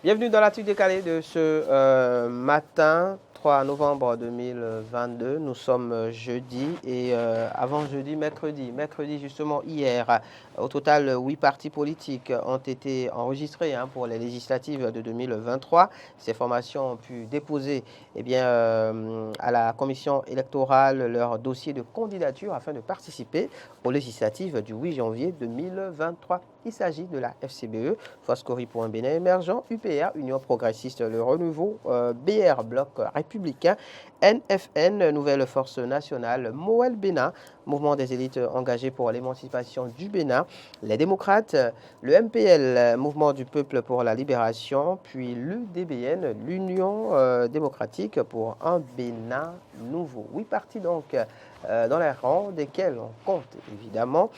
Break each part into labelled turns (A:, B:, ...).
A: Bienvenue dans l'actu décalé de ce matin 3 novembre 2022. Nous sommes jeudi et avant jeudi, mercredi. Mercredi, justement, hier, au total, 8 partis politiques ont été enregistrés pour les législatives de 2023. Ces formations ont pu déposer à la commission électorale leur dossier de candidature afin de participer aux législatives du 8 janvier 2023. Il s'agit de la FCBE, Force Cori pour un Bénin émergent, UPR, Union progressiste Le Renouveau, BR, Bloc républicain, NFN, Nouvelle Force nationale, Moël Bénin, Mouvement des élites engagées pour l'émancipation du Bénin, les démocrates, le MPL, Mouvement du peuple pour la libération, puis l'UDBN, l'Union démocratique pour un Bénin nouveau. 8 partis donc dans les rangs desquels on compte évidemment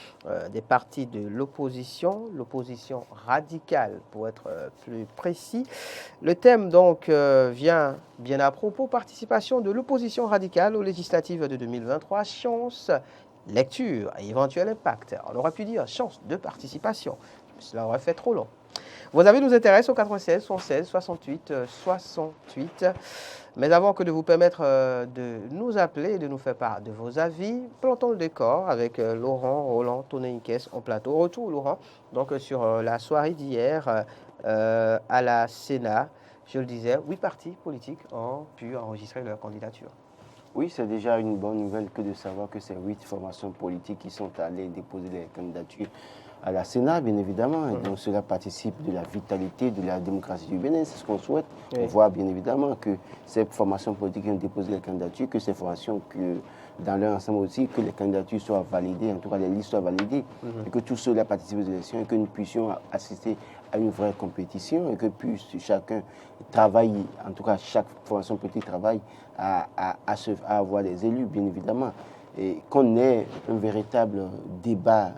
A: des partis de l'opposition radicale pour être plus précis. Le thème donc vient bien à propos, participation de l'opposition radicale aux législatives de 2023, chance, lecture et éventuel impact. On aurait pu dire chance de participation, cela aurait fait trop long. Vos avis nous intéressent au 96 116 68 68. Mais avant que de vous permettre de nous appeler et de nous faire part de vos avis, plantons le décor avec Laurent Roland Toneinkes en plateau. Retour Laurent, donc sur la soirée d'hier à la Sénat. Je le disais, 8 partis politiques ont pu enregistrer leur candidature.
B: Oui, c'est déjà une bonne nouvelle que de savoir que ces 8 formations politiques qui sont allées déposer des candidatures à la Sénat, bien évidemment. Et donc cela participe de la vitalité de la démocratie du Bénin, c'est ce qu'on souhaite. Oui. On voit bien évidemment que ces formations politiques qui ont déposé les candidatures, que ces formations, que dans leur ensemble aussi, que les candidatures soient validées, en tout cas les listes soient validées, et que tous ceux-là participent aux élections, et que nous puissions assister à une vraie compétition, et que puisse chacun travaille, en tout cas chaque formation politique travaille à avoir des élus, bien évidemment. Et qu'on ait un véritable débat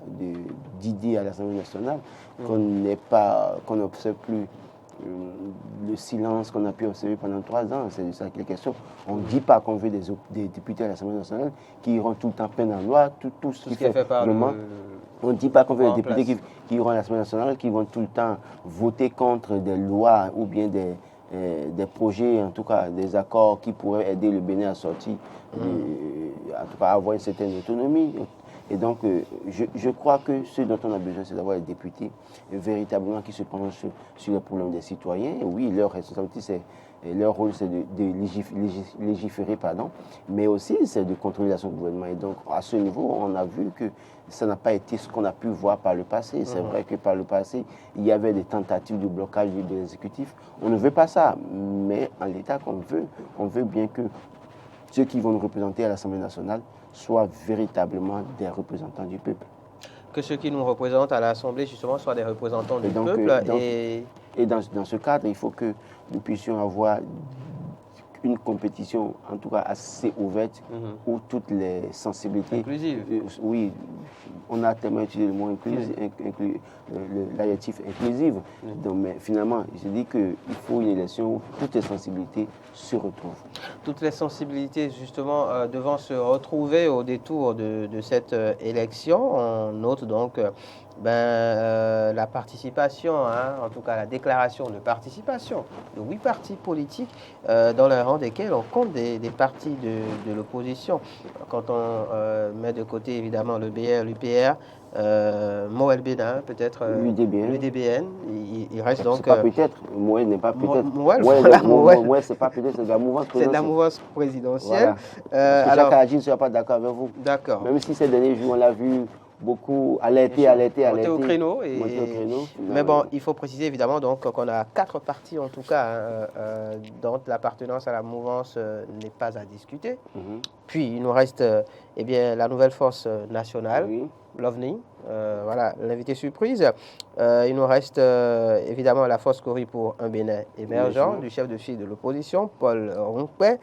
B: d'idées à l'Assemblée nationale, qu'on n'observe plus le silence qu'on a pu observer pendant 3 ans, c'est de ça qu'il est question. On ne dit pas qu'on veut des députés à l'Assemblée nationale qui iront tout le temps peindre en loi, tout ce qui fait
A: par
B: le moment. On ne dit pas qu'on veut des députés qui iront à l'Assemblée nationale, qui vont tout le temps voter contre des lois ou bien des projets, en tout cas des accords qui pourraient aider le Bénin à sortir, en tout cas à avoir une certaine autonomie. Et donc, je crois que ce dont on a besoin, c'est d'avoir des députés véritablement qui se penchent sur les problèmes des citoyens. Et oui, leur responsabilité, leur rôle, c'est de légiférer, mais aussi c'est de contrôler l'action du gouvernement. Et donc, à ce niveau, on a vu que ça n'a pas été ce qu'on a pu voir par le passé. C'est vrai que par le passé, il y avait des tentatives de blocage de l'exécutif. On ne veut pas ça, mais en l'état on veut bien que ceux qui vont nous représenter à l'Assemblée nationale soient véritablement des représentants du peuple.
A: Que ceux qui nous représentent à l'Assemblée, justement, soient des représentants du peuple.
B: Et dans ce cadre, il faut que nous puissions avoir une compétition, en tout cas assez ouverte, où toutes les sensibilités...
A: Inclusive.
B: Oui, on a tellement utilisé le mot l'adjectif inclusive. Donc, mais finalement, je dis qu'il faut une élection où toutes les sensibilités se retrouvent.
A: Toutes les sensibilités, justement, devant se retrouver au détour de cette élection. On note donc la participation, en tout cas la déclaration de participation de 8 partis politiques dans le rang desquels on compte des partis de l'opposition. Quand on met de côté évidemment le BR, l'UPR, Moël Bénin, peut-être l'UDBN, il reste donc...
B: C'est pas peut-être, Moël n'est pas peut-être.
A: Moël,
B: c'est pas peut-être, c'est de la mouvance présidentielle.
A: C'est de la mouvance présidentielle.
B: Voilà. Parce que Jacques Aradji ne sera pas d'accord avec vous.
A: D'accord.
B: Même si ces derniers jours, on l'a vu beaucoup alerter.
A: Monter au créneau. Mais bon, il faut préciser évidemment donc qu'on a 4 partis en tout cas dont l'appartenance à la mouvance n'est pas à discuter. Puis il nous reste la nouvelle force nationale, l'OVNI, voilà l'invité surprise. Il nous reste évidemment la force Cori pour un Bénin émergent du chef de file de l'opposition, Paul Ronquet.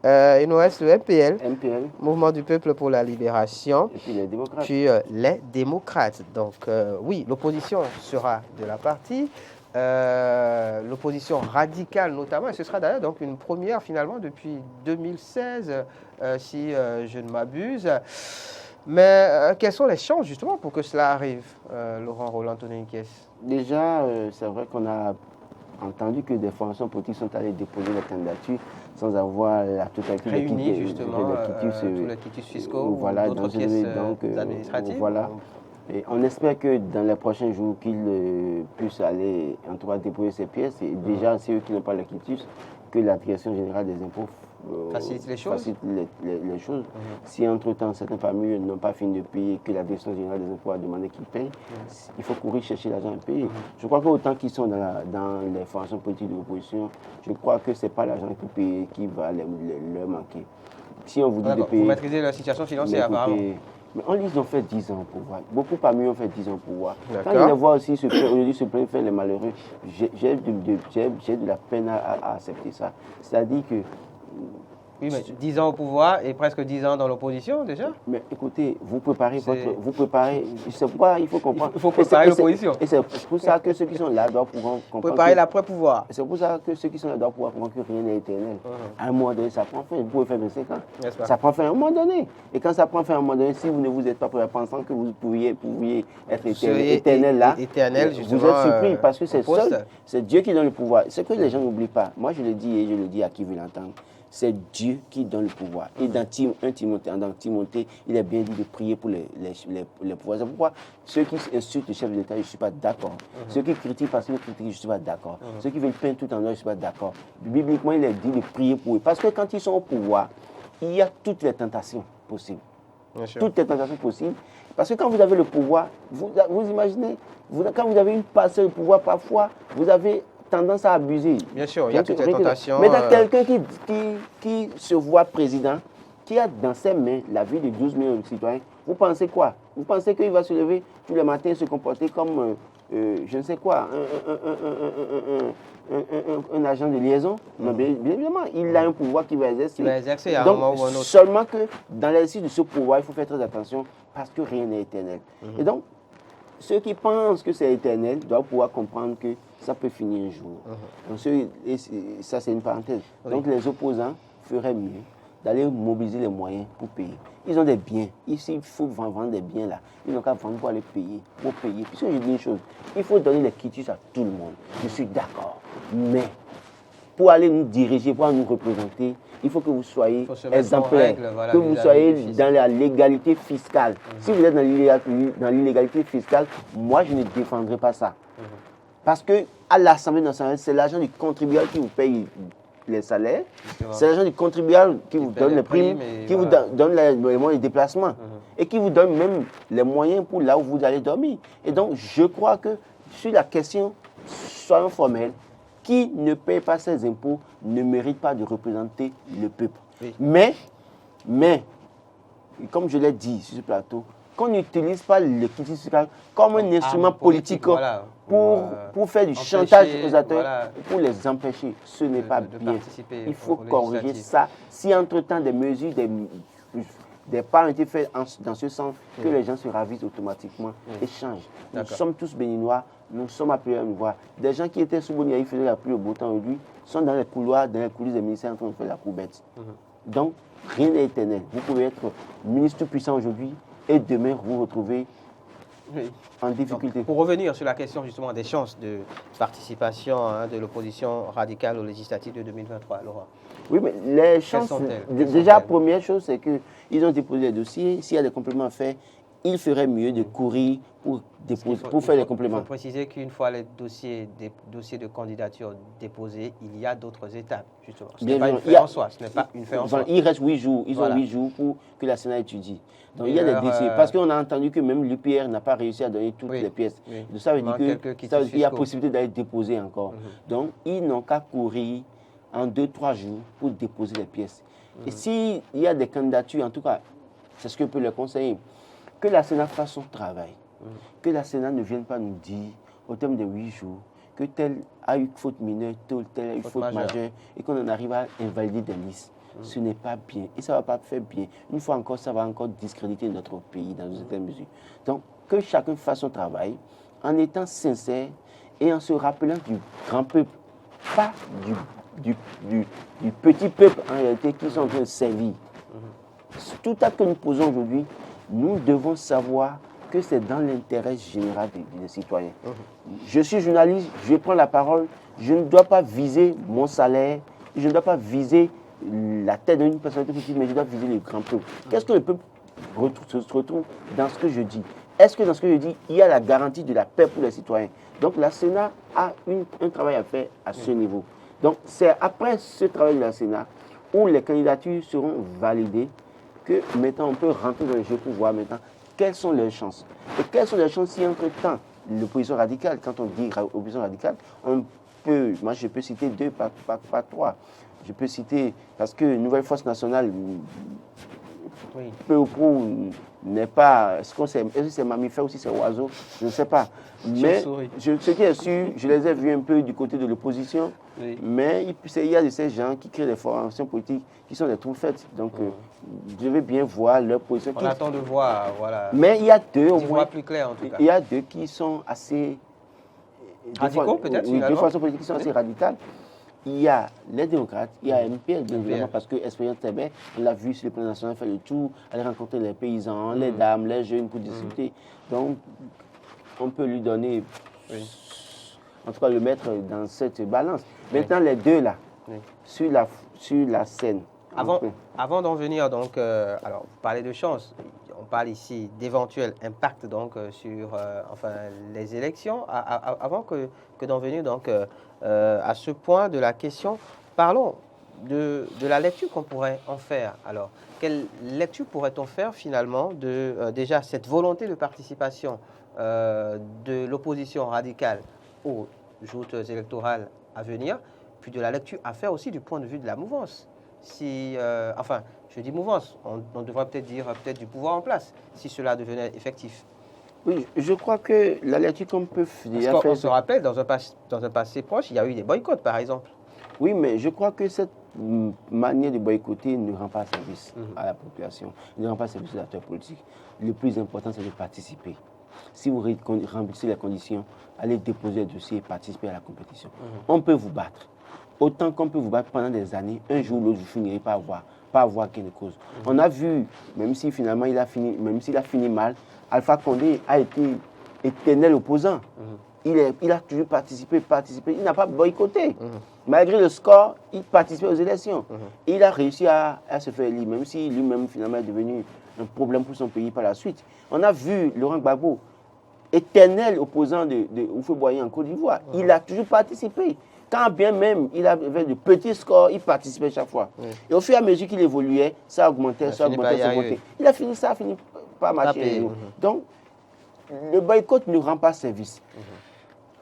A: Il nous reste le MPL, Mouvement du peuple pour la libération.
B: Et puis les démocrates.
A: Puis les démocrates. Donc oui, l'opposition sera de la partie. L'opposition radicale notamment, et ce sera d'ailleurs donc une première finalement depuis 2016 si je ne m'abuse. Mais quelles sont les chances justement pour que cela arrive, Laurent Roland Toneinkes?
B: Déjà, c'est vrai qu'on a entendu que des formations politiques sont allées déposer les candidatures sans avoir la totalité
A: réunis justement tous les quitus fiscaux
B: voilà,
A: ou d'autres pièces administratives.
B: Voilà. Et on espère que dans les prochains jours, qu'ils puissent aller, en tout cas, déposer ces pièces. Et déjà, c'est eux qui n'ont pas le quitus, que la direction générale des impôts
A: facilite les choses.
B: Si entre-temps, certains parmi eux n'ont pas fini de payer, que la direction générale des impôts a demandé qu'ils payent, il faut courir chercher l'argent à payer. Je crois qu'autant qu'ils sont dans les formations politiques de l'opposition, je crois que ce n'est pas l'argent qui va leur manquer. Si on vous dit de payer...
A: Vous maîtrisez la situation financière, apparemment.
B: Mais ils ont fait 10 ans au pouvoir. Beaucoup parmi eux ont fait 10 ans au pouvoir. Quand je les vois aussi aujourd'hui se plaindre, faire les malheureux, j'ai de la peine à accepter ça. C'est-à-dire que...
A: Oui, mais 10 ans au pouvoir et presque 10 ans dans l'opposition déjà.
B: Mais écoutez, vous préparez, c'est pourquoi il faut comprendre.
A: Il faut préparer l'opposition.
B: Et c'est pour ça que ceux qui sont là doivent pouvoir comprendre.
A: Préparer l'après-pouvoir.
B: C'est pour ça que ceux qui sont là doivent pouvoir comprendre que rien n'est éternel. À un moment donné, ça prend fin. Vous pouvez faire 25 ans. Ça prend fin à un moment donné. Et quand ça prend fin à un moment donné, si vous ne vous êtes pas prêt pensant que vous pouviez être éternel là, vous êtes surpris parce que c'est Dieu qui donne le pouvoir. Ce que les gens n'oublient pas. Moi, je le dis et je le dis à qui veut l'entendre. C'est Dieu qui donne le pouvoir. Et dans Timothée, il est bien dit de prier pour les pouvoirs. C'est pourquoi ceux qui insultent le chef de l'État, je ne suis pas d'accord. Ceux qui critiquent parce qu'ils critiquent, je ne suis pas d'accord. Ceux qui veulent peindre tout en noir, je ne suis pas d'accord. Bibliquement, il est dit de prier pour eux. Parce que quand ils sont au pouvoir, il y a toutes les tentations possibles. Toutes les tentations possibles. Parce que quand vous avez le pouvoir, vous imaginez, quand vous avez une parcelle de pouvoir, parfois, vous avez tendance à abuser.
A: Bien sûr, il y a toutes les tentations.
B: Mais dans quelqu'un qui se voit président, qui a dans ses mains la vie de 12 millions de citoyens, vous pensez quoi? Vous pensez qu'il va se lever tous les matins et se comporter comme, je ne sais quoi, un agent de liaison? Non, bien évidemment, il a un pouvoir qu'il va exercer.
A: Il va exercer à un moment ou un autre.
B: Seulement que dans l'exercice de ce pouvoir, il faut faire très attention parce que rien n'est éternel. Et donc, ceux qui pensent que c'est éternel doivent pouvoir comprendre que ça peut finir un jour. Donc, ça, c'est une parenthèse. Donc, les opposants feraient mieux d'aller mobiliser les moyens pour payer. Ils ont des biens. Ici, il faut vendre des biens là. Ils n'ont qu'à vendre pour aller payer. Pour payer. Puisque je dis une chose, il faut donner les quitus à tout le monde. Je suis d'accord. Mais pour aller nous diriger, pour nous représenter, il faut que vous soyez exemplaires, que vous soyez dans la légalité fiscale. Si vous êtes dans l'illégalité fiscale, moi, je ne défendrai pas ça. Parce qu'à l'Assemblée nationale, c'est l'argent du contribuable qui vous paye les salaires, c'est l'argent du contribuable qui vous donne les primes, qui vous donne les moyens de déplacement et qui vous donne même les moyens pour là où vous allez dormir. Et donc, je crois que sur la question, soyons formels, qui ne paye pas ses impôts ne mérite pas de représenter le peuple. Oui. Mais, comme je l'ai dit sur ce plateau, qu'on n'utilise pas le quitus fiscal comme un instrument politique pour faire du chantage aux acteurs, pour les empêcher. Ce n'est pas bien. Il faut corriger ça. Si entre-temps des mesures, des pas ont été faites dans ce sens, que les gens se ravissent automatiquement et changent. Nous sommes tous béninois, nous sommes appelés à nous voir. Des gens qui étaient sous Boni, ils faisaient la pluie au beau temps aujourd'hui, sont dans les couloirs, dans les coulisses des ministères en train de faire la courbette. Donc, rien n'est éternel. Vous pouvez être ministre puissant aujourd'hui et demain vous retrouvez en difficulté.
A: Donc, pour revenir sur la question justement des chances de participation de l'opposition radicale aux législatives de 2023, Laurent.
B: Oui, mais les chances, déjà, première chose, c'est qu'ils ont déposé les dossiers. S'il y a des compléments à faire, il ferait mieux de courir pour faire les compléments.
A: Il faut préciser qu'une fois les dossiers de candidature déposés, il y a d'autres étapes, justement. Ce n'est pas une fin en soi. Ce n'est pas une fin en soi.
B: Il reste 8 jours. Ils ont 8 jours pour que la Sénat étudie. Donc, il y a des dossiers. Parce qu'on a entendu que même l'UPR n'a pas réussi à donner toutes les pièces. Donc, ça veut dire qu'il y a possibilité d'aller déposer encore. Donc, ils n'ont qu'à courir en 2-3 jours pour déposer les pièces. Et s'il y a des candidatures, en tout cas, c'est ce que peut le conseiller, que la Sénat fasse son travail. Que la Sénat ne vienne pas nous dire, au terme de 8 jours, que tel a eu faute mineure, tel a eu faute majeure, et qu'on en arrive à invalider des listes. Ce n'est pas bien. Et ça ne va pas faire bien. Une fois encore, ça va encore discréditer notre pays dans une certaine mesure. Donc, que chacun fasse son travail en étant sincère et en se rappelant du grand peuple, pas du petit peuple en réalité qui sont en train de servir. Tout acte que nous posons aujourd'hui, nous devons savoir que c'est dans l'intérêt général des citoyens. Je suis journaliste, je prends la parole Je ne dois pas viser mon salaire, je ne dois pas viser la tête d'une personnalité politique, mais je dois viser le grand peuple. Qu'est-ce que le peuple se retrouve dans ce que je dis? Est-ce que dans ce que je dis, il y a la garantie de la paix pour les citoyens? Donc la Sénat a un travail à faire à ce niveau. Donc c'est après ce travail de la Sénat où les candidatures seront validées que maintenant on peut rentrer dans le jeu pour voir maintenant quelles sont leurs chances. Et quelles sont les chances si entre-temps l'opposition radicale, quand on dit opposition radicale, moi je peux citer deux, pas trois. Je peux citer, parce que Nouvelle Force Nationale, peu ou prou, n'est pas, est-ce que c'est mammifère ou si c'est oiseau, je ne sais pas. Mais ce qui est sûr, je les ai vus un peu du côté de l'opposition, mais il y a de ces gens qui créent des formations politiques qui sont des troufettes. Donc, je vais bien voir leur position.
A: On attend de voir, voilà.
B: Mais il y a deux, au moins,
A: plus clair, en tout cas.
B: Il y a deux qui sont assez...
A: radicaux, peut-être,
B: oui, deux formations politiques qui sont assez radicales. Il y a les démocrates, il y a MPL, bien évidemment, parce que Espérance Tébé, on l'a vu sur le plan national, fait le tour, aller rencontrer les paysans, les dames, les jeunes pour discuter. Donc, on peut lui donner, en tout cas, le mettre dans cette balance. Maintenant, les deux là, sur la scène.
A: Avant d'en venir, donc, alors, vous parlez de chance. On parle ici d'éventuels impacts donc, sur les élections. Avant que d'en venir donc, à ce point de la question, parlons de la lecture qu'on pourrait en faire. Alors, quelle lecture pourrait-on faire finalement de déjà cette volonté de participation de l'opposition radicale aux joutes électorales à venir, puis de la lecture à faire aussi du point de vue de la mouvance? Je dis mouvance, on devrait peut-être dire du pouvoir en place, si cela devenait effectif.
B: Oui, je crois que la lecture qu'on peut faire...
A: On se rappelle, dans un passé proche, il y a eu des boycotts, par exemple.
B: Oui, mais je crois que cette manière de boycotter ne rend pas service à la population, ne rend pas service aux acteurs politiques. Le plus important, c'est de participer. Si vous remplissez les conditions, allez déposer le dossier et participer à la compétition. On peut vous battre. Autant qu'on peut vous battre pendant des années, un jour ou l'autre, vous finirez par avoir gain de cause. On a vu, même si finalement il a fini mal, Alpha Condé a été éternel opposant. Il a toujours participé, il n'a pas boycotté. Malgré le score, il participait aux élections. Et il a réussi à se faire élire, même si lui-même finalement est devenu un problème pour son pays par la suite. On a vu Laurent Gbagbo, éternel opposant de Houphouët-Boigny en Côte d'Ivoire. Il a toujours participé. Quand bien même il avait de petits scores, il participait chaque fois. Et au fur et à mesure qu'il évoluait, ça augmentait, ça augmentait. Il a fini par marcher. Donc, le boycott ne rend pas service.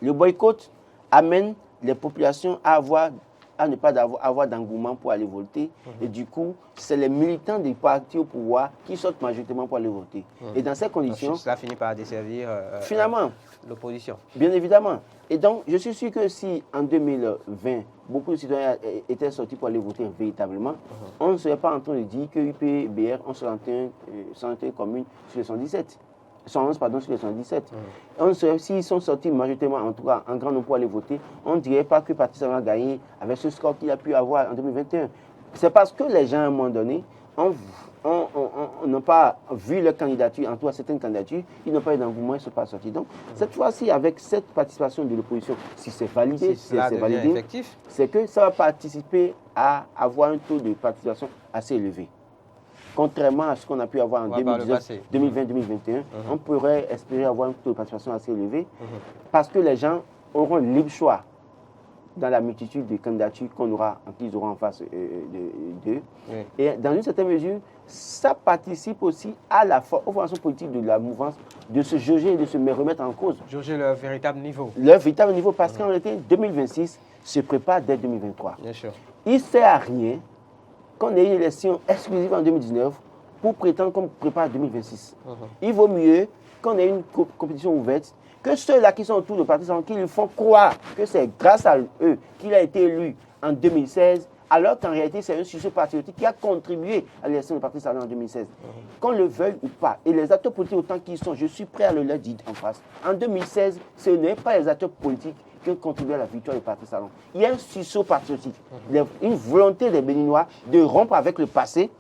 B: Le boycott amène les populations à ne pas avoir d'engouement pour aller voter. Et du coup, c'est les militants des partis au pouvoir qui sortent majoritairement pour aller voter. Et dans ces conditions...
A: Cela finit par desservir
B: finalement
A: l'opposition.
B: Bien évidemment. Et donc, je suis sûr que si en 2020, beaucoup de citoyens étaient sortis pour aller voter véritablement, on ne serait pas en train de dire que UPBR ont 61 communes sur les 117. 111 pardon, sur les 117. S'ils sont sortis majoritairement, en tout cas en grand nombre pour aller voter, on ne dirait pas que Patrice Talon a gagné avec ce score qu'il a pu avoir en 2021. C'est parce que les gens, à un moment donné, n'ont pas vu leur candidature, en tout cas certaines candidatures, ils n'ont pas eu d'engouement, ils ne sont pas sortis. Donc, cette fois-ci, avec cette participation de l'opposition, si c'est validé, c'est que ça va participer à avoir un taux de participation assez élevé. Contrairement à ce qu'on a pu avoir en 2020-2021, on pourrait espérer avoir un taux de participation assez élevé parce que les gens auront le libre choix dans la multitude de candidatures qu'ils auront en face d'eux. Et dans une certaine mesure, ça participe aussi aux formations politiques de la mouvance de se jauger et de se remettre en cause.
A: Jauger leur véritable niveau.
B: Leur véritable niveau, parce qu'en réalité, 2026 se prépare dès 2023.
A: Bien sûr.
B: Il ne sert à rien qu'on ait une élection exclusive en 2019 pour prétendre qu'on prépare 2026. Il vaut mieux qu'on ait une compétition ouverte, que ceux-là qui sont autour de Patrice Talon, qui lui font croire que c'est grâce à eux qu'il a été élu en 2016, alors qu'en réalité, c'est un sujet patriotique qui a contribué à l'élection de Patrice Talon en 2016. Qu'on le veuille ou pas, et les acteurs politiques autant qu'ils sont, je suis prêt à le leur dire en face. En 2016, ce n'est pas les acteurs politiques qui ont contribué à la victoire de Patrice Talon. Il y a un sursaut patriotique, une volonté des Béninois de rompre avec le passé.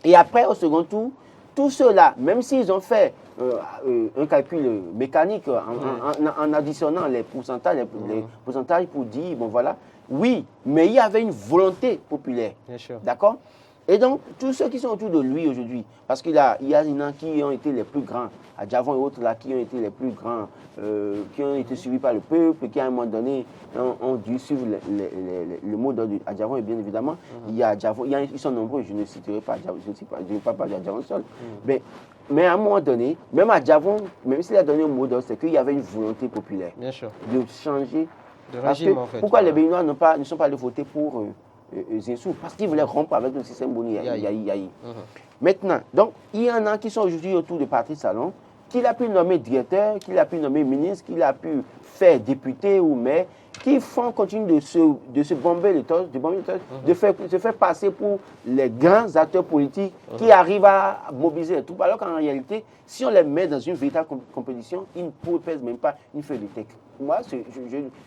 B: Et après, au second tour, tous ceux-là, même s'ils ont fait un calcul mécanique en additionnant les pourcentages pour dire, bon voilà, oui, mais il y avait une volonté populaire.
A: Bien sûr.
B: D'accord? Et donc, tous ceux qui sont autour de lui aujourd'hui, parce qu'il y a qui ont été les plus grands, à Djavon et autres là, qui ont été les plus grands, qui ont été suivis par le peuple, qui à un moment donné ont dû suivre le mot d'ordre à Djavon, et bien évidemment, il y a Djavon, ils sont nombreux, je ne citerai pas Djavon, je ne vais pas parler à Djavon seul. Mais à un moment donné, même à Djavon, même s'il a donné un mot d'ordre, c'est qu'il y avait une volonté populaire.
A: Bien sûr.
B: De changer.
A: De régime, en fait.
B: Pourquoi les Béninois ne sont pas allés voter pour Zensou? Parce qu'ils voulaient rompre avec le système Boni Yayi. Maintenant, donc, il y en a qui sont aujourd'hui autour de Patrice Talon, qu'il a pu nommer directeur, qu'il a pu nommer ministre, qu'il a pu faire député ou maire, qui font continuer de se bomber les torses, de se faire passer pour les grands acteurs politiques qui arrivent à mobiliser les troupes, alors qu'en réalité, si on les met dans une véritable compétition, ils ne pèsent même pas une feuille de texte. Moi,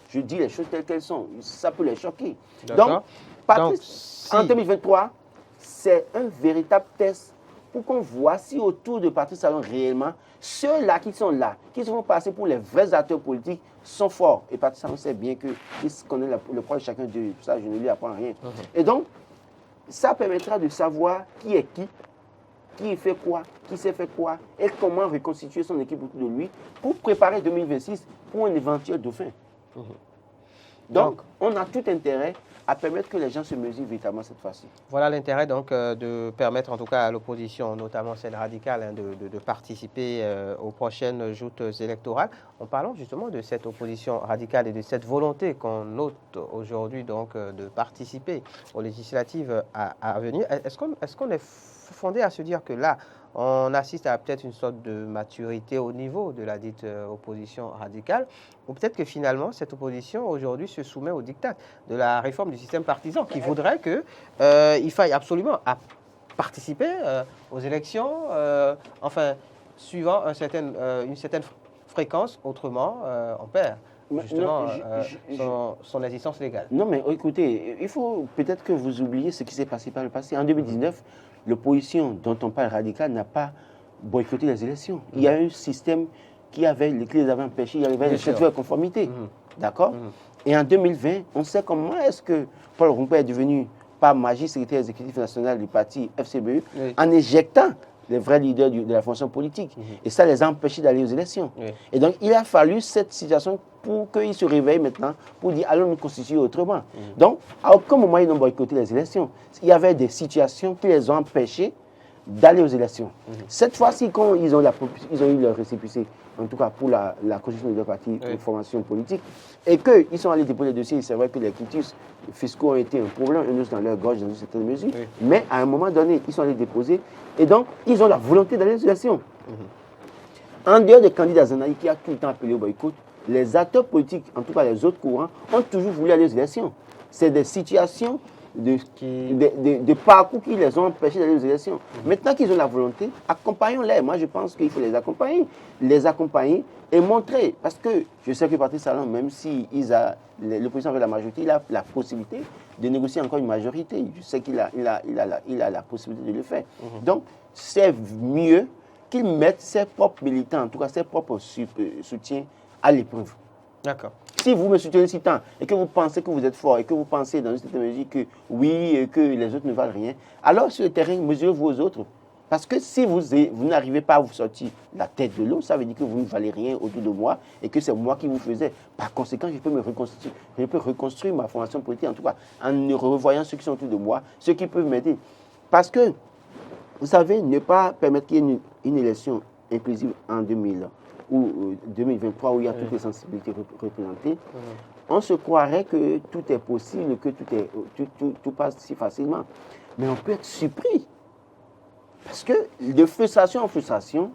B: je dis les choses telles qu'elles sont. Ça peut les choquer. Donc, Patrice, en 2023, c'est un véritable test pour qu'on voit si autour de Patrice Talon réellement, ceux-là qui sont là, qui se font passer pour les vrais acteurs politiques, sont forts. Et Patrice Talon sait bien qu'il connaît le poids de chacun d'eux. Ça, je ne lui apprends rien. Et donc, ça permettra de savoir qui est qui fait quoi, qui s'est fait quoi, et comment reconstituer son équipe autour de lui pour préparer 2026 pour un éventuel dauphin. Donc, on a tout intérêt à permettre que les gens se mesurent véritablement cette fois-ci.
A: Voilà l'intérêt donc de permettre en tout cas à l'opposition, notamment celle radicale, de participer aux prochaines joutes électorales. En parlant justement de cette opposition radicale et de cette volonté qu'on note aujourd'hui donc de participer aux législatives à venir, est-ce qu'on est fondé à se dire que là, on assiste à peut-être une sorte de maturité au niveau de la dite opposition radicale, ou peut-être que finalement, cette opposition aujourd'hui se soumet au diktat de la réforme du système partisan, qui voudrait qu'il faille absolument participer aux élections, enfin, suivant une certaine fréquence, autrement, on perd justement son existence légale.
B: Non, mais écoutez, il faut peut-être que vous oubliez ce qui s'est passé par le passé. En 2019, l'opposition dont on parle radicale n'a pas boycotté les élections. Il y a un système qui les avait empêchés, il y avait cette conformité. D'accord? Et en 2020, on sait comment est-ce que Paul Rompuy est devenu, par magie, secrétaire exécutif national du parti FCBE, en éjectant les vrais leaders de la fonction politique. Et ça les a empêchés d'aller aux élections. Et donc, il a fallu cette situation pour qu'ils se réveillent maintenant, pour dire allons nous constituer autrement. Donc, à aucun moment, ils n'ont boycotté les élections. Il y avait des situations qui les ont empêchés d'aller aux élections. Cette fois-ci, quand ils ont eu leur récépissé, en tout cas pour la constitution de leur parti, de formation politique, et qu'ils sont allés déposer les dossiers, c'est vrai que les quitus fiscaux ont été un problème, un os dans leur gorge dans une certaine mesure, mais à un moment donné, ils sont allés déposer, et donc, ils ont la volonté d'aller aux élections. En dehors des candidats Zanaï qui a tout le temps appelé au boycott, les acteurs politiques, en tout cas les autres courants, ont toujours voulu aller aux élections. C'est des situations de parcours qui les ont empêchés d'aller aux élections. Maintenant qu'ils ont la volonté, accompagnons-les. Moi, je pense qu'il faut les accompagner et montrer. Parce que je sais que Patrice Talon, même si l'opposition avec la majorité, il a la possibilité de négocier encore une majorité. Je sais qu'il a la possibilité de le faire. Donc, c'est mieux qu'il mette ses propres militants, en tout cas ses propres soutiens à l'épreuve.
A: D'accord.
B: Si vous me soutenez si tant et que vous pensez que vous êtes fort et que vous pensez dans une certaine mesure que oui, et que les autres ne valent rien, alors sur le terrain, mesurez-vous aux autres. Parce que si vous n'arrivez pas à vous sortir la tête de l'eau, ça veut dire que vous ne valez rien autour de moi et que c'est moi qui vous faisais. Par conséquent, je peux reconstruire ma formation politique, en tout cas, en revoyant ceux qui sont autour de moi, ceux qui peuvent m'aider. Parce que, vous savez, ne pas permettre qu'il y ait une élection inclusive en 2023 où il y a toutes les sensibilités représentées, on se croirait que tout est possible, que tout passe si facilement. Mais on peut être surpris. Parce que de frustration en frustration,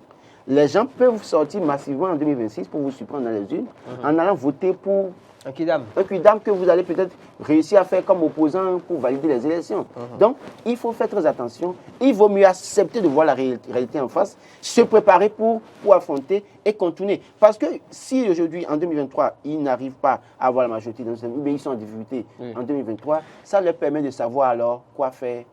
B: les gens peuvent sortir massivement en 2026 pour vous surprendre dans les urnes en allant voter pour un quidam que vous allez peut-être réussir à faire comme opposant pour valider les élections. Donc, il faut faire très attention. Il vaut mieux accepter de voir la réalité en face, se préparer pour affronter et contourner. Parce que si aujourd'hui, en 2023, ils n'arrivent pas à avoir la majorité dans ce mais ils sont en difficulté en 2023, ça leur permet de savoir alors quoi faire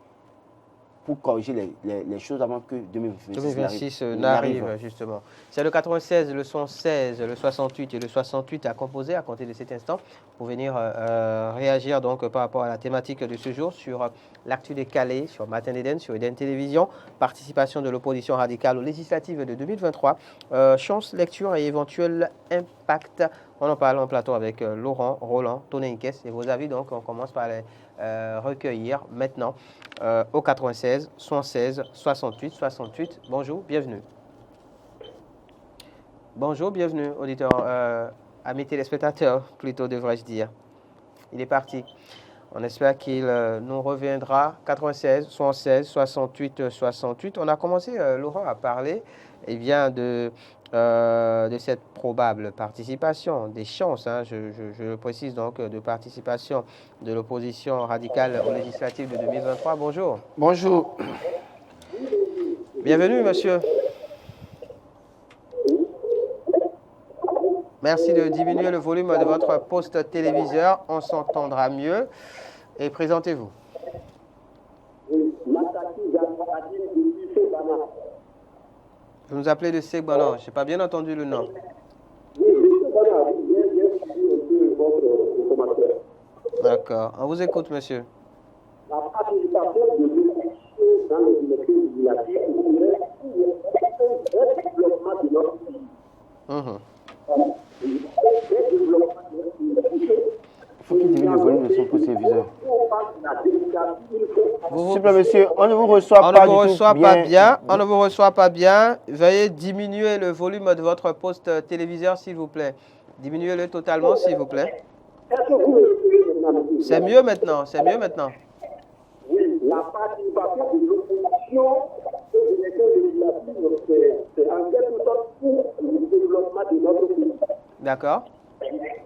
B: pour corriger les choses avant que 2026
A: n'arrive, justement. C'est le 96, le 116, le 68 et le 68 à composer à compter de cet instant pour venir réagir donc par rapport à la thématique de ce jour sur l'actu des Calais, sur Matin d'Éden, sur Eden Télévision, participation de l'opposition radicale aux législatives de 2023, chance, lecture et éventuel impact. On en parle en plateau avec Laurent, Roland, Toneinkes et vos avis. Donc, on commence par les recueillir maintenant au 96, 116, 68, 68. Bonjour, bienvenue. Bonjour, bienvenue, auditeur, amis téléspectateurs, plutôt devrais-je dire. Il est parti. On espère qu'il nous reviendra. 96, 116, 68, 68. On a commencé, Laurent, à parler de cette probable participation, des chances, je le précise donc, de participation de l'opposition radicale aux législatives de 2023. Bonjour.
B: Bonjour.
A: Bienvenue, monsieur. Merci de diminuer le volume de votre poste téléviseur. On s'entendra mieux. Et présentez-vous. Vous nous appelez de Segbanon. Je n'ai pas bien entendu le nom. D'accord. On vous écoute, monsieur.
C: La participation de l'opposition dans les élections législatives est un développement de notre pays.
B: Il faut qu'il diminue le volume de son poste téléviseur. S'il vous plaît, monsieur, on ne vous reçoit pas bien.
A: On ne vous reçoit pas bien. Veuillez diminuer le volume de votre poste téléviseur, s'il vous plaît. Diminuez-le totalement, s'il vous plaît. C'est mieux maintenant. C'est mieux maintenant.
C: Oui, la participation de l'opposition aux élections législatives, c'est en quelque sorte pour le développement de notre pays.
A: D'accord.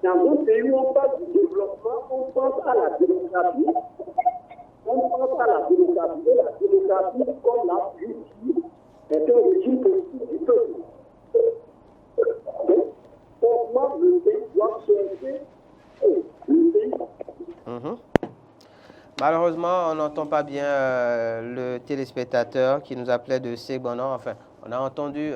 C: Dans un pays où on parle du développement, on pense à la démocratie. On pense à la démocratie. Et la démocratie, comme l'a dit, est un régime politique du peuple. Donc, comment le pays doit chercher le pays.
A: Malheureusement, on n'entend pas bien le téléspectateur qui nous appelait de Segbanon. Enfin, on a entendu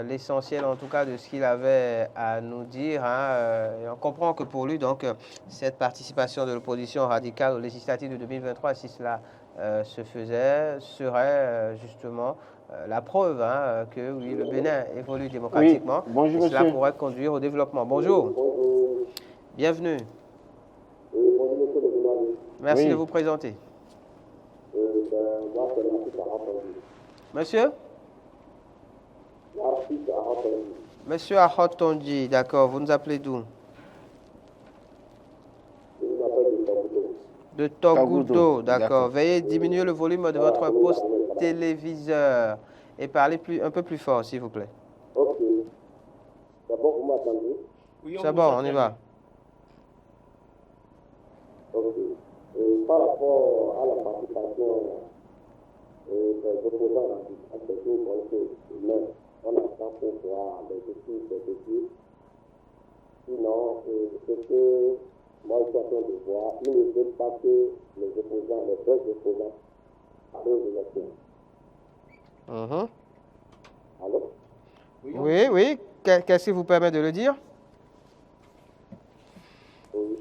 A: l'essentiel en tout cas de ce qu'il avait à nous dire. Et on comprend que pour lui, donc, cette participation de l'opposition radicale aux législatives de 2023, si cela se faisait, serait justement la preuve que oui, le Bénin évolue démocratiquement.
B: Oui, bonjour,
A: et cela
B: monsieur.
A: pourrait conduire au développement. Bonjour. Bienvenue. Merci de vous présenter. Monsieur? Monsieur Ahotondi, d'accord. Vous nous appelez d'où? De Togudo, d'accord. Veuillez diminuer le volume de votre poste téléviseur et parler un peu plus fort, s'il vous plaît.
C: Ok. D'abord, vous m'attendez?
A: Oui, c'est bon, on y va.
C: Ok. Par rapport à la participation des opposants à ces deux conseils, mais on attend pour voir les dossiers. Sinon, ce que moi je suis en train de voir, il ne veut pas que les opposants, les vrais opposants, arrivent aux élections. Allô?
A: Oui. Qu'est-ce qui vous permet de le dire?
C: Oui.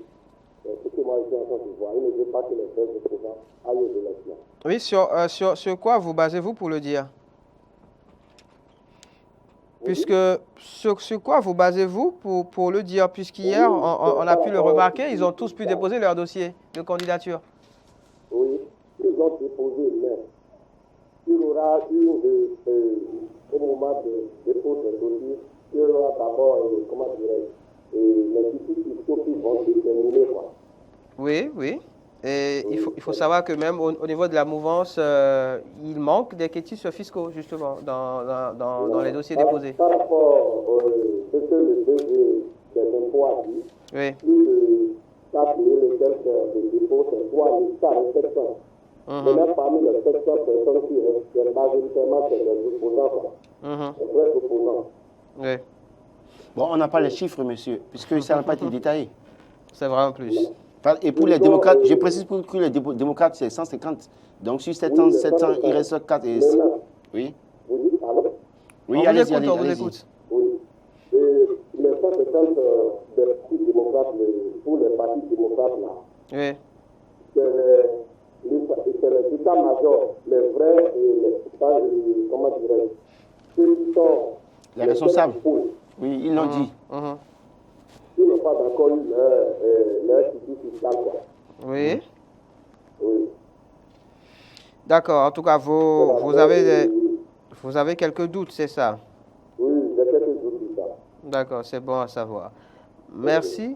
C: Ce que moi je suis en train de voir, il ne veut pas que les vrais opposants aillent aux élections.
A: Oui, sur quoi vous basez-vous pour le dire? Puisque sur quoi vous basez-vous pour le dire? Puisqu'hier, on a pu le remarquer, ils ont tous pu déposer leur dossier de candidature.
C: Oui, ils ont déposé, mais il y aura au moment de dépôt des dossiers, il y aura d'abord, les difficultés qui vont déterminer quoi.
A: Oui. Et il faut savoir que même au niveau de la mouvance, il manque des quitus fiscaux, justement, dans les dossiers déposés.
C: Par rapport à ce que le DG des impôts a dit,
A: oui.
C: Plus de 4 000 et quelques de dépôts, c'est 3 700. Maintenant, parmi les 700 personnes qui restent, majoritairement, c'est les opposants. Les vrais opposants.
A: Oui.
B: Bon, on n'a pas les chiffres, monsieur, puisque ça n'a pas été détaillé.
A: C'est vrai en plus.
B: Et pour les démocrates, je précise pour que les démocrates, c'est 150. Donc sur 7 ans, il reste 4 et 6. Oui.
C: Vous dites alors?
B: Oui,
A: On vous
B: allez-y,
A: écoute, on vous
B: allez-y.
A: écoute.
C: Oui. Et les 150 des partis démocrates, pour les partis démocrates là,
A: Oui.
C: c'est les états-majors, les vrais, comment dirais-je, ceux qui sont
B: Les responsables.
C: pôles,
B: Oui, ils l'ont dit.
C: qui n'ont pas encore eu leur statut fiscal, quoi.
A: Oui.
C: Oui.
A: D'accord. En tout cas, vous avez quelques doutes, c'est ça?
C: Oui, j'ai quelques doutes sur ça.
A: D'accord, c'est bon à savoir. Merci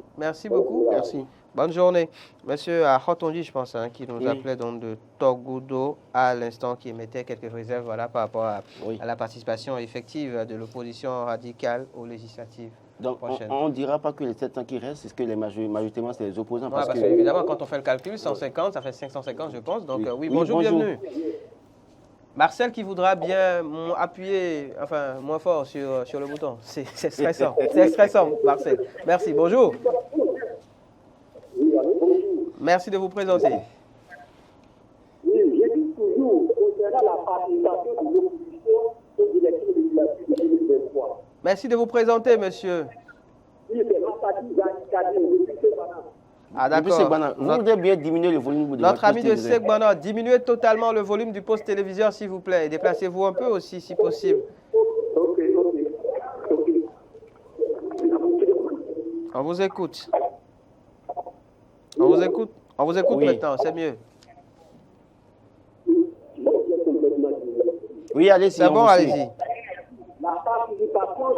A: beaucoup.
B: Merci.
A: Bonne journée. Monsieur Ahotondi, je pense, qui nous
B: Oui.
A: appelait donc de Togodo à l'instant, qui émettait quelques réserves par rapport à la participation effective de l'opposition radicale aux législatives.
B: Donc, on ne dira pas que les 7 ans qui restent, c'est que majoritairement, c'est les opposants.
A: Ouais, parce que, évidemment, quand on fait le calcul, 150, ça fait 550, je pense. Donc, oui, bonjour, bienvenue. Marcel qui voudra bien appuyer, moins fort sur le bouton. C'est stressant. C'est stressant, Marcel. Merci, bonjour. Merci de vous présenter.
C: Oui, je dis toujours, concernant la participation de l'opposition aux élections législatives de 2023.
A: Merci de vous présenter, monsieur.
C: Oui, c'est notre parti radicalisé depuis ce matin.
A: Ah, d'accord.
B: Vous voudrez bien diminuer le volume de
A: Notre ami de Segbana, diminuez totalement le volume du poste téléviseur, s'il vous plaît. Et déplacez-vous un peu aussi, si possible.
C: Ok.
A: On vous écoute. On vous écoute maintenant, c'est mieux.
B: Oui, allez-y.
A: C'est bon, allez-y.
C: La participation de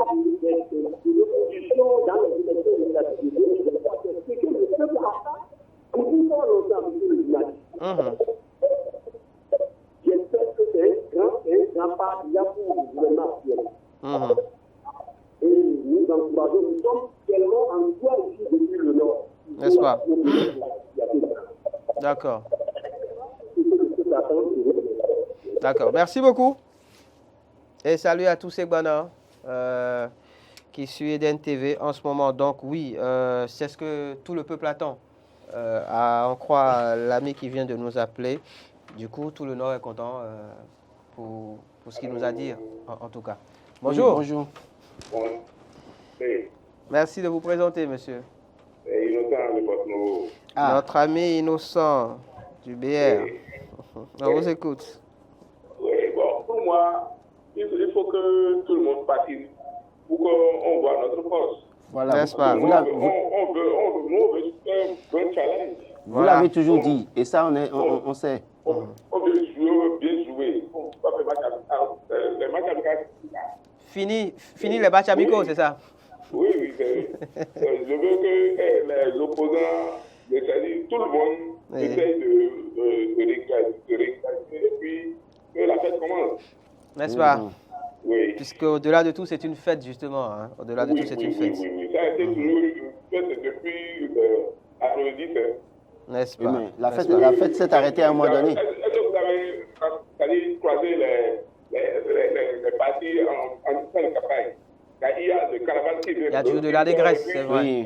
C: l'opposition dans les élections législatives de 2023, c'est ce que le peuple attend depuis fort longtemps, monsieur le journaliste. J'espère que c'est un grand pas déjà pour le gouvernement actuel. Et nous encourageons, nous sommes tellement en joie ici depuis le Nord.
A: N'est-ce pas? D'accord. D'accord. Merci beaucoup. Et salut à tous ces Gbana qui suivent Eden TV en ce moment. Donc oui, c'est ce que tout le peuple attend. À en croire l'ami qui vient de nous appeler. Du coup, tout le Nord est content pour ce qu'il nous a dit, en tout cas. Bonjour.
B: Oui, bonjour.
A: Merci de vous présenter, monsieur.
C: Innocent,
A: Notre ami Innocent du BR. On vous écoute.
C: oui, bon, pour moi, il faut que tout le monde participe pour qu'on voit notre force.
B: Voilà.
A: N'est-ce pas?
C: On veut un bon challenge.
B: Vous l'avez toujours dit, et ça, on sait.
C: On veut jouer, bien jouer. On ne peut pas faire les matchs amicaux.
A: Fini les matchs amicaux, c'est ça?
C: Oui, je veux que les opposants, c'est-à-dire tout le monde, essaye de réclamer et puis que la fête commence.
A: N'est-ce pas?
C: Oui.
A: Puisque au-delà de tout, c'est une fête, justement. Hein. Au-delà de tout, c'est une fête.
C: Oui. Ça a été toujours une fête depuis après-midi.
A: N'est-ce
B: Oui,
A: pas?
B: mais la fête s'est arrêtée à un moment donné.
C: Est-ce que vous avez croisé les partis en fin de campagne? Il y a le caravane qui vient.
A: Il y a toujours de l'allégresse, c'est vrai.
B: Oui.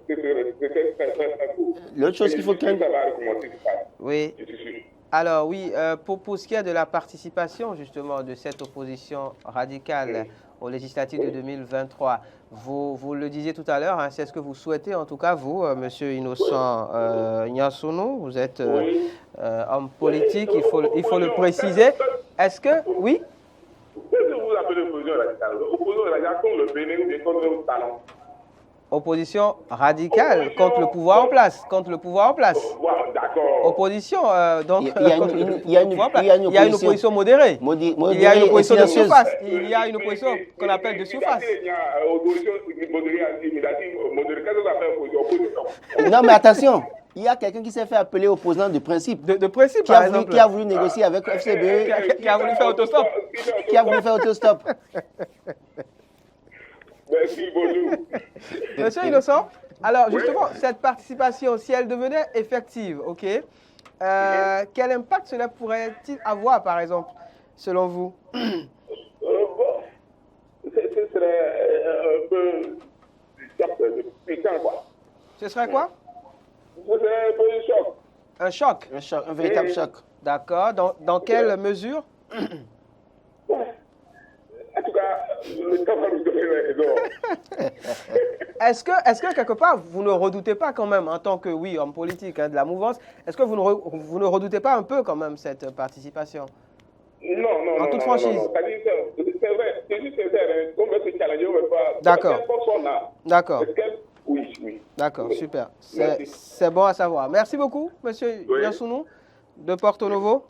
C: C'était très cool.
B: L'autre chose qu'il faut craindre.
C: Ça va recommencer, c'est ça.
A: Oui.
C: Je suis sûr.
A: Alors oui, pour ce qui est de la participation justement de cette opposition radicale aux législatives de 2023, vous le disiez tout à l'heure, hein, c'est ce que vous souhaitez en tout cas vous, Monsieur Innocent Nyansounou, vous êtes homme politique, il faut le préciser. Est-ce que, oui?
C: Qu'est-ce que vous appelez opposition radicale? Opposition radicale contre le Bénin ou bien contre le talent?
A: Opposition radicale contre le pouvoir en place,
C: Voilà, d'accord.
A: Opposition, donc,
B: Il y a une
A: opposition modérée. Il y a une opposition de
B: silencieuse.
A: surface. Il y a une opposition qu'on appelle de surface.
C: Il y a opposition modérée. Qu'est-ce que ça fait opposition?
B: Non, mais attention, il y a quelqu'un qui s'est fait appeler opposant de principe.
A: De principe, par exemple.
B: Qui a voulu négocier avec FCBE.
A: Qui a voulu faire autostop.
B: Qui a voulu faire autostop.
C: Merci, bonjour.
A: Monsieur Innocent, alors justement, cette participation, si elle devenait effective, ok, quel impact cela pourrait-il avoir, par exemple, selon vous?
C: Bon, ce serait un peu piquant, quoi.
A: Ce serait quoi?
C: C'est un peu un choc.
A: Un choc.
B: Un choc, un véritable choc.
A: D'accord. Dans quelle mesure?
C: En tout cas, le temps va nous donner raison.
A: Est-ce que quelque part, vous ne redoutez pas quand même, en tant que, oui, homme politique de la mouvance, est-ce que vous ne redoutez pas un peu quand même cette participation?
C: Non.
A: En toute franchise.
C: Non. C'est vrai, c'est juste sincère. On veut se challenger, on veut pas.
A: D'accord.
C: Quelles sont là?
A: D'accord.
C: Oui.
A: D'accord, super.
C: Merci.
A: C'est bon à savoir. Merci beaucoup, monsieur
C: Oui.
A: Yansounou de Porto Novo.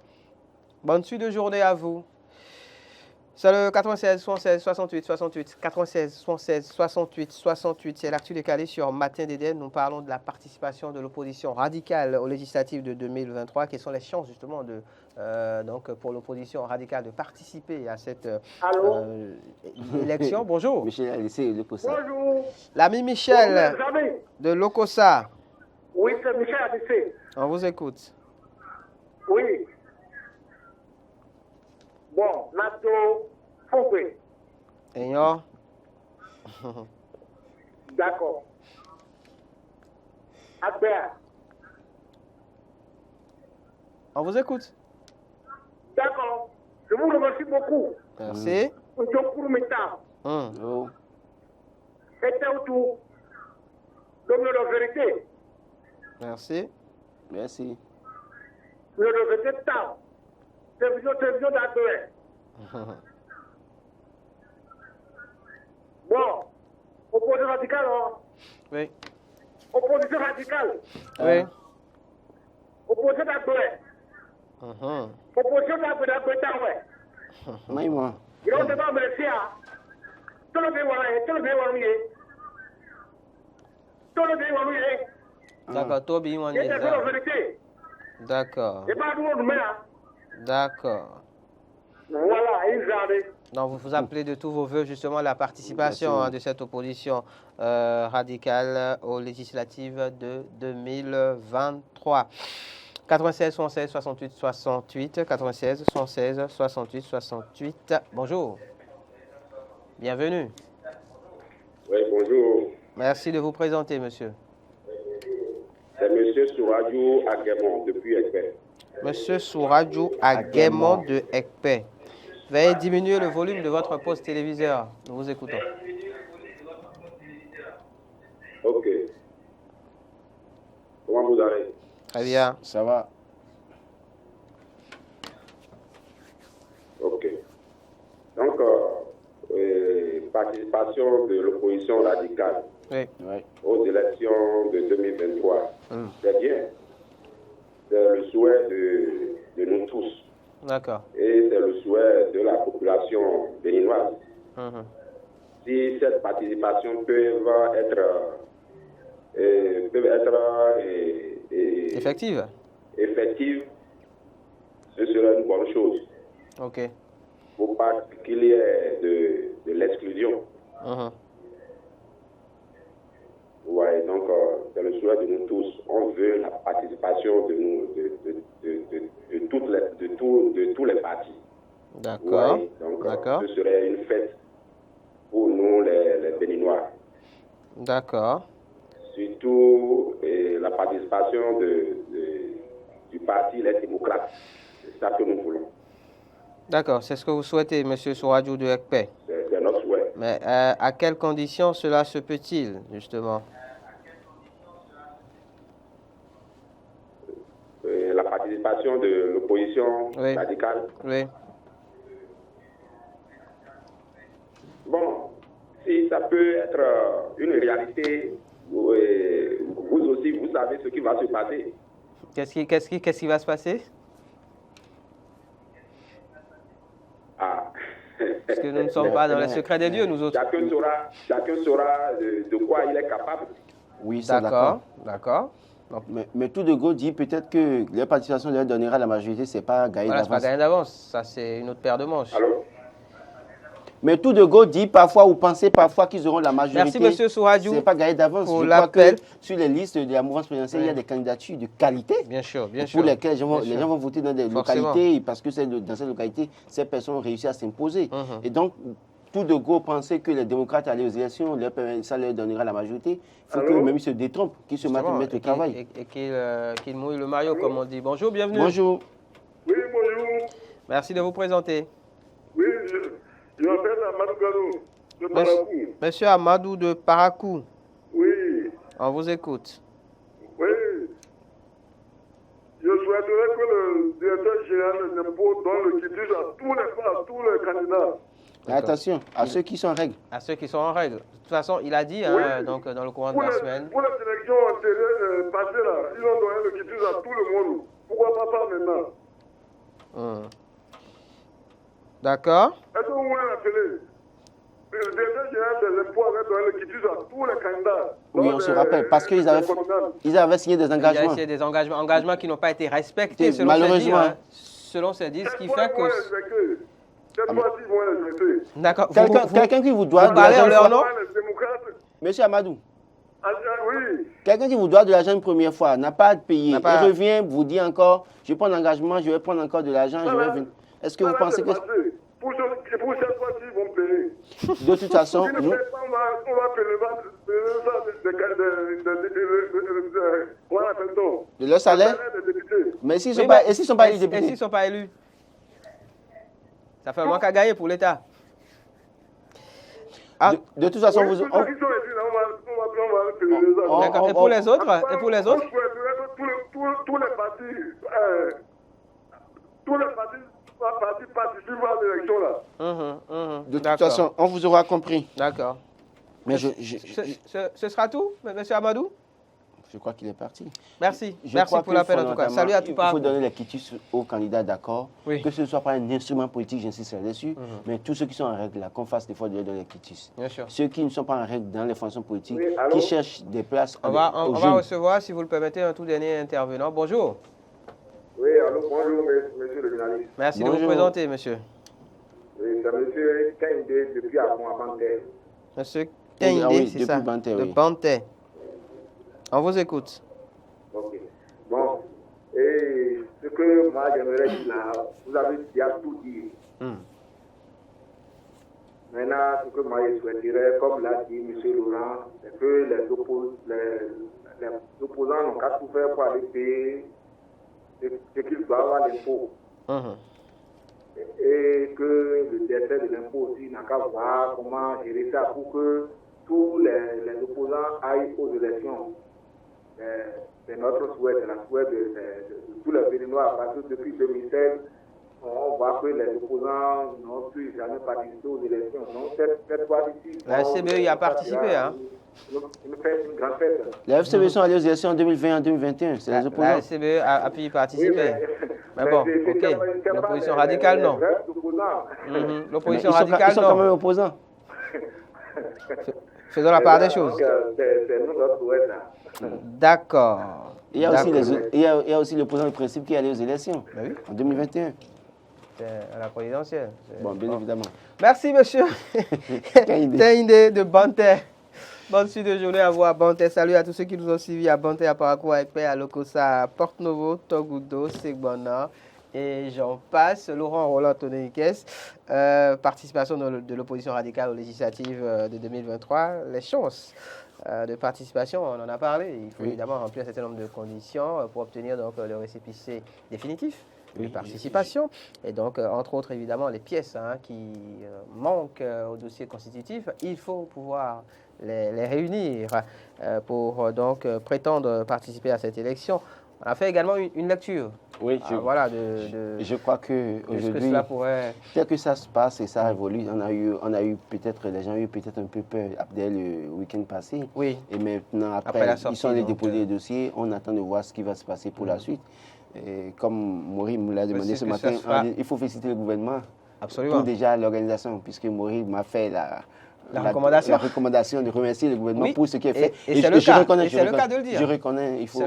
A: Bonne suite de journée à vous. C'est le 96 76 68 68 96 76 68 68. C'est l'actu décalé sur Matin d'Éden. Nous parlons de la participation de l'opposition radicale aux législatives de 2023. Quelles sont les chances justement donc pour l'opposition radicale de participer à cette élection? Bonjour.
B: Michel a laissé le poste.
D: Bonjour.
A: L'ami Michel
D: Bonjour, les amis.
A: de Lokosa.
D: Oui, c'est Michel Adissé.
A: On vous écoute.
D: Oui. Bon, Nato Fouquet.
A: Ayant.
D: D'accord. Albert.
A: On vous écoute.
D: D'accord. Je vous remercie beaucoup.
A: Merci.
D: Pour mes temps.
B: Oh.
D: C'était autour. Donc, la vérité.
A: Merci.
B: Merci.
D: Le vérité temps. Télévision d'Adoué. Bon. Opposition radicale, hein?
A: Oui.
D: Opposition radicale.
A: Oui.
D: Opposition d'Adoué. Opposition d'Adoué.
B: Maïma.
D: Il on ne va me laisser à. Tout le monde
A: D'accord, Toby,
D: il y a la vérité.
A: D'accord.
D: Et pas nous, mais là.
A: D'accord.
D: Voilà, ils arrivent.
A: Donc, vous appelez de tous vos voeux justement la participation de cette opposition radicale aux législatives de 2023. 96 76 68 68 96 76 68 68. Bonjour. Bienvenue.
C: Oui, bonjour.
A: Merci de vous présenter, monsieur.
C: C'est M. Souradjou Aguemon, depuis Ekpe.
A: Monsieur Souradjou Aguemon de Ekpe. Veuillez diminuer le volume de votre poste téléviseur. Nous vous écoutons.
C: Ok. Comment vous allez?
A: Très bien.
B: Ça va.
C: Ok. Donc, participation de l'opposition radicale
A: Oui.
C: aux élections de 2023. C'est bien. C'est le souhait de nous tous.
A: D'accord.
C: Et c'est le souhait de la population béninoise. Si cette participation peut être
A: Effective.
C: effective, ce serait une bonne chose.
A: Ok.
C: Il ne faut pas qu'il y ait de l'exclusion. Ouais, donc c'est le souhait de nous tous. On veut la participation de tous les partis.
A: D'accord.
C: Ouais, donc
A: D'accord.
C: ce serait une fête pour nous les Béninois.
A: D'accord.
C: Surtout la participation du parti Les Démocrates. C'est ça que nous voulons.
A: D'accord. C'est ce que vous souhaitez, monsieur Souradjou de Ekpe.
C: C'est notre souhait.
A: Mais à quelles conditions cela se peut-il, justement?
C: La participation de l'opposition radicale.
A: Oui.
C: Bon, si ça peut être une réalité, vous aussi, vous savez ce qui va se passer.
A: Qu'est-ce qui va se passer?
C: Ah.
A: Parce que nous ne sommes pas dans les secrets des dieux, nous autres.
C: Chacun saura de quoi il est capable.
B: Oui, c'est
A: d'accord.
B: Mais tout de go dit peut-être que la participation leur donnera la majorité, c'est pas gagné
A: Voilà,
B: d'avance.
A: c'est pas gagné d'avance. Ça, c'est une autre paire de manches.
C: Alors,
B: mais tout de go dit parfois, ou pensez parfois qu'ils auront la majorité.
A: Merci, monsieur Souradjou.
B: C'est pas gagné d'avance.
A: Pour
B: Je crois que
A: l'appel.
B: sur les listes de la mouvance présidentielle, il y a des candidatures de qualité.
A: Bien sûr, bien sûr.
B: Pour lesquelles les gens vont voter dans des
A: Forcément.
B: localités, parce que dans ces localités, ces personnes ont réussi à s'imposer. Et donc, tout de gros pensaient que les démocrates allaient aux élections, ça leur donnera la majorité. Il faut
C: Allô?
B: qu'eux-mêmes se détrompent, qu'ils se mettent au travail.
A: Et qu'il mouille le maillot, comme on dit. Bonjour, bienvenue.
B: Bonjour.
C: Oui, bonjour.
A: Merci de vous présenter.
C: Oui, je m'appelle Amadou Gado, de Parakou.
A: Monsieur Amadou de Parakou,
C: Oui,
A: on vous écoute.
C: oui. Je souhaiterais que le directeur général des impôts donne le quitus à tous les candidats.
B: Attention, à ceux qui sont en règle.
A: À ceux qui sont en règle. De toute façon, il a dit,
C: Oui.
A: donc, dans le courant de
C: Pour
A: la
C: les
A: semaine.
C: élections passées, là, ils ont donné le quitus à tout le monde. Pourquoi pas maintenant?
A: D'accord.
C: Est-ce que vous voulez l'appeler? Le directeur général des impôts avait donné le quitus à tous les candidats.
B: Oui, on se rappelle, parce qu'ils avaient signé des
A: Il a
B: engagements.
A: essayé des engagements qui n'ont pas été respectés, selon
B: Malheureusement.
A: ses dires. Selon ses dires, ce qui fait que...
C: Cette fois-ci, ils vont les respecter.
A: D'accord.
B: Quelqu'un qui vous doit
A: vous parlez en leur nom?
C: Les démocrates,
B: Monsieur Amadou,
C: oui.
B: quelqu'un qui vous doit de l'argent une première fois, n'a pas à payer.
A: N'a pas-
B: Il revient, vous dit encore, je prends l'engagement, je vais prendre encore de l'argent, je vais venir. Est-ce que vous pensez que...
C: Pour cette fois-ci, ils vont payer.
B: De toute façon,
C: Si
B: nous...
C: ne paye pas, on va payer comment on appelle ça?
B: De leur salaire?
C: Des députés.
B: Mais s'ils
A: Oui,
B: sont pas,
A: mais-
B: et s'ils sont pas
A: et
B: élus
A: s'ils
B: députés?
A: ne sont pas élus? Ça fait un manque à gagner pour l'État. Ah,
B: De toute façon,
C: Oui,
B: vous...
C: tous ceux qui sont élus, là, on va payer les autres.
A: d'accord. Et pour les autres? Et pour les autres?
C: Je souhaiterais que tous les partis participent à l'élection là.
B: De toute
A: D'accord.
B: façon, on vous aura compris.
A: D'accord.
B: Mais
A: Ce sera tout, monsieur Amadou?
B: je crois qu'il est parti.
A: Merci.
B: Je
A: Merci
B: crois
A: pour l'appel en tout cas.
B: fondamentalement,
A: Salut à tout
B: il
A: part.
B: faut donner les quitus aux candidats d'accord.
A: Oui.
B: Que ce ne soit pas un instrument politique, j'insiste là-dessus. Mais tous ceux qui sont en règle, là, qu'on fasse l'effort de leur donner les quitus.
A: Bien sûr.
B: Ceux qui ne sont pas en règle dans les fonctions politiques,
C: Oui, allô?
B: qui cherchent des places
A: On
B: aux
A: va
B: jeunes.
A: recevoir, si vous le permettez, un tout dernier intervenant. Bonjour.
C: Oui, allô, bonjour, monsieur le journaliste.
A: Merci de vous
B: Bonjour.
A: présenter, monsieur.
C: Oui, c'est monsieur Kende depuis Avant-Avantais.
A: Monsieur
B: Ah oui,
A: Teindé, c'est
B: depuis
A: ça?
B: Bantais,
A: De
B: oui.
A: Bantais. On vous écoute.
C: Ok. Bon, et ce que moi j'aimerais dire là, vous avez déjà tout dit. Maintenant, ce que moi je souhaiterais, comme l'a dit M. Laurent, c'est que les opposants n'ont qu'à tout faire pour aller payer ce qu'ils doivent avoir l'impôt. Et que le directeur de l'impôt aussi n'a qu'à voir comment gérer ça pour que tous les opposants aillent aux élections. C'est notre souhait, c'est la souhait de tous les Béninois, parce que depuis 2016, on voit que les opposants n'ont plus jamais participé aux élections. Donc cette fois-ci,
A: La CBE y a participé, hein?
C: Une fête, une grande fête.
B: Les FCB sont allés aux élections en 2020 et en 2021. C'est les
A: La
B: opposants.
A: CBE a pu y participer. Mais bon,
C: c'est
A: ok.
C: pas
A: L'opposition
C: les
A: radicale, non.
C: vrais opposants.
A: L'opposition
B: Ils sont
A: radicale,
B: quand même
A: non.
B: opposants.
A: Faisons la part des choses.
C: Donc, c'est notre souhait là.
A: D'accord.
B: Il y a aussi
A: D'accord.
B: il y a aussi l'opposant de principe qui est allé aux élections
A: Ben oui.
B: en 2021.
A: C'est à la présidentielle.
B: Bon, bien évidemment.
A: Merci, monsieur.
B: Teindé.
A: Teindé de Bantais. Bonne suite de journée à vous à Bantais. Salut à tous ceux qui nous ont suivis à Bantais, à Parakou, à Ekpe, à Lokosa, à Porte-Novo, Togudo, Segbona. Et j'en passe. Laurent Roland Tonekes, participation de l'opposition radicale aux législatives de 2023. Les chances de participation, on en a parlé. Il faut évidemment remplir un certain nombre de conditions pour obtenir donc, le récépissé définitif de participation. Et donc, entre autres, évidemment, les pièces qui manquent au dossier constitutif, il faut pouvoir les réunir pour donc prétendre participer à cette élection. On a fait également une lecture.
B: Oui,
A: Voilà,
B: je crois
A: que
B: qu'aujourd'hui,
A: cela pourrait...
B: tel que ça se passe et ça évolue, on a eu peut-être, les gens ont eu peut-être un peu peur dès le week-end passé.
A: Oui.
B: Et maintenant,
A: Après la sortie,
B: ils sont allés
A: donc,
B: déposer les dossiers. On attend de voir ce qui va se passer pour la suite. Et comme Maury me l'a demandé ce matin, il faut féliciter le gouvernement
A: Absolument.
B: pour déjà l'organisation, puisque Maury m'a fait la recommandation de remercier le gouvernement pour ce qu'il a fait.
A: Et c'est le cas.
B: C'est
A: le cas de le dire.
B: Je reconnais, il faut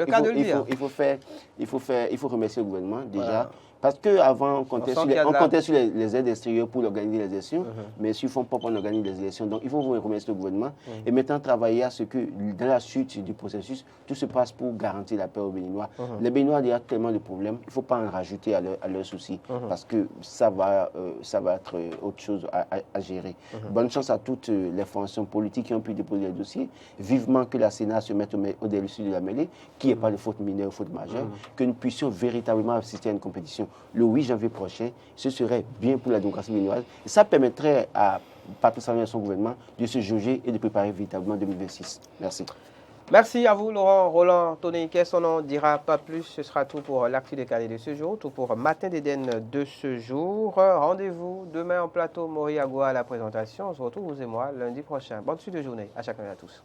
B: remercier le gouvernement déjà Parce qu'avant, on comptait
A: sent
B: sur,
A: qu'il y a de la-
B: comptait sur les aides extérieures pour organiser les élections, mais s'ils font pas, on organise les élections. Donc, il faut vous remercier le gouvernement et maintenant travailler à ce que, dans la suite du processus, tout se passe pour garantir la paix aux Béninois. Les Béninois, il y a tellement de problèmes, il ne faut pas en rajouter à leurs soucis, parce que ça va être autre chose à gérer. Bonne chance à toutes les formations politiques qui ont pu déposer les dossiers. Vivement que la Sénat se mette au-dessus de la mêlée, qu'il n'y ait pas de faute mineure ou faute majeure, que nous puissions véritablement assister à une compétition le 8 janvier prochain. Ce serait bien pour la démocratie béninoise. Et ça permettrait à Patrice Talon et son gouvernement de se jauger et de préparer véritablement 2026. Merci.
A: Merci à vous, Laurent Roland Tony. Qu'est-ce qu'on n'en dira pas plus? Ce sera tout pour l'actu décalé de ce jour, tout pour Matin d'Éden de ce jour. Rendez-vous demain en plateau, Maury Agoua à la présentation. On se retrouve, vous et moi, lundi prochain. Bonne suite de journée à chacun et à tous.